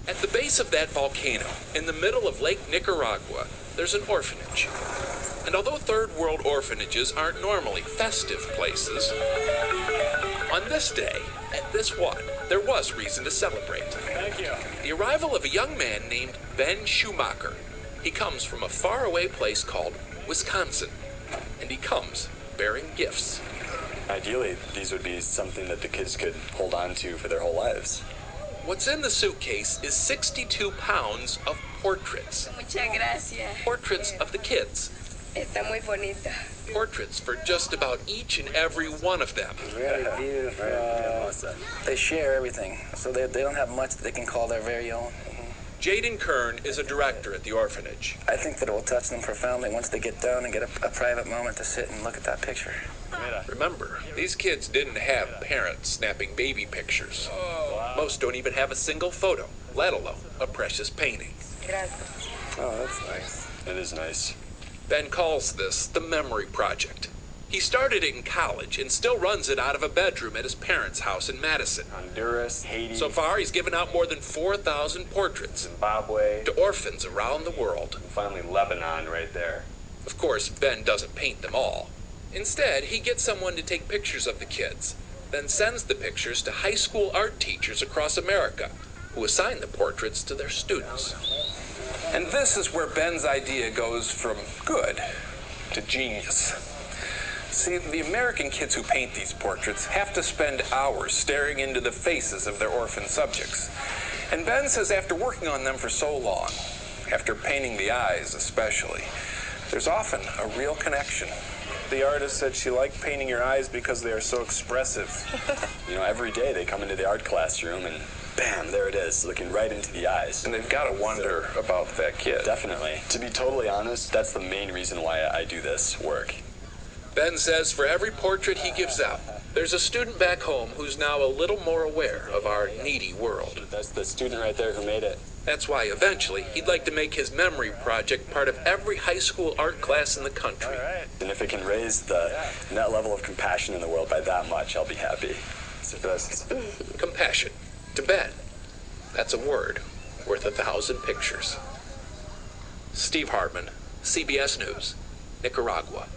At the base of that volcano, in the middle of Lake Nicaragua, there's an orphanage. And although third world orphanages aren't normally festive places, on this day, at this one, there was reason to celebrate. Thank you. The arrival of a young man named Ben Schumacher. He comes from a faraway place called Wisconsin, and he comes bearing gifts. Ideally, these would be something that the kids could hold on to for their whole lives. What's in the suitcase is 62 pounds of portraits. Muchas gracias. Portraits of the kids. Está muy bonito. Portraits for just about each and every one of them. Very beautiful. They share everything, so they don't have much that they can call their very own. Jaden Kern is a director at the orphanage. I think that it will touch them profoundly once they get down and get a private moment to sit and look at that picture. Remember, these kids didn't have parents snapping baby pictures. Most don't even have a single photo, let alone a precious painting. Gracias. Oh, that's nice. It is nice. Ben calls this the Memory Project. He started it in college and still runs it out of a bedroom at his parents' house in Madison. Honduras, Haiti. So far, he's given out more than 4,000 portraits Zimbabwe. to orphans around the world. And finally, Lebanon right there. Of course, Ben doesn't paint them all. Instead, he gets someone to take pictures of the kids, then sends the pictures to high school art teachers across America, who assign the portraits to their students. And this is where Ben's idea goes from good to genius. See, the American kids who paint these portraits have to spend hours staring into the faces of their orphan subjects. And Ben says after working on them for so long, after painting the eyes especially, there's often a real connection. The artist said she liked painting your eyes because they are so expressive. You know, every day they come into the art classroom and bam, there it is, looking right into the eyes. And they've got to wonder about that kid. Definitely. To be totally honest, that's the main reason why I do this work. Ben says for every portrait he gives out, there's a student back home who's now a little more aware of our needy world. That's the student right there who made it. That's why eventually he'd like to make his memory project part of every high school art class in the country. And if it can raise the net level of compassion in the world by that much, I'll be happy. Compassion. To Ben, that's a word worth 1,000 pictures. Steve Hartman, CBS News, Nicaragua.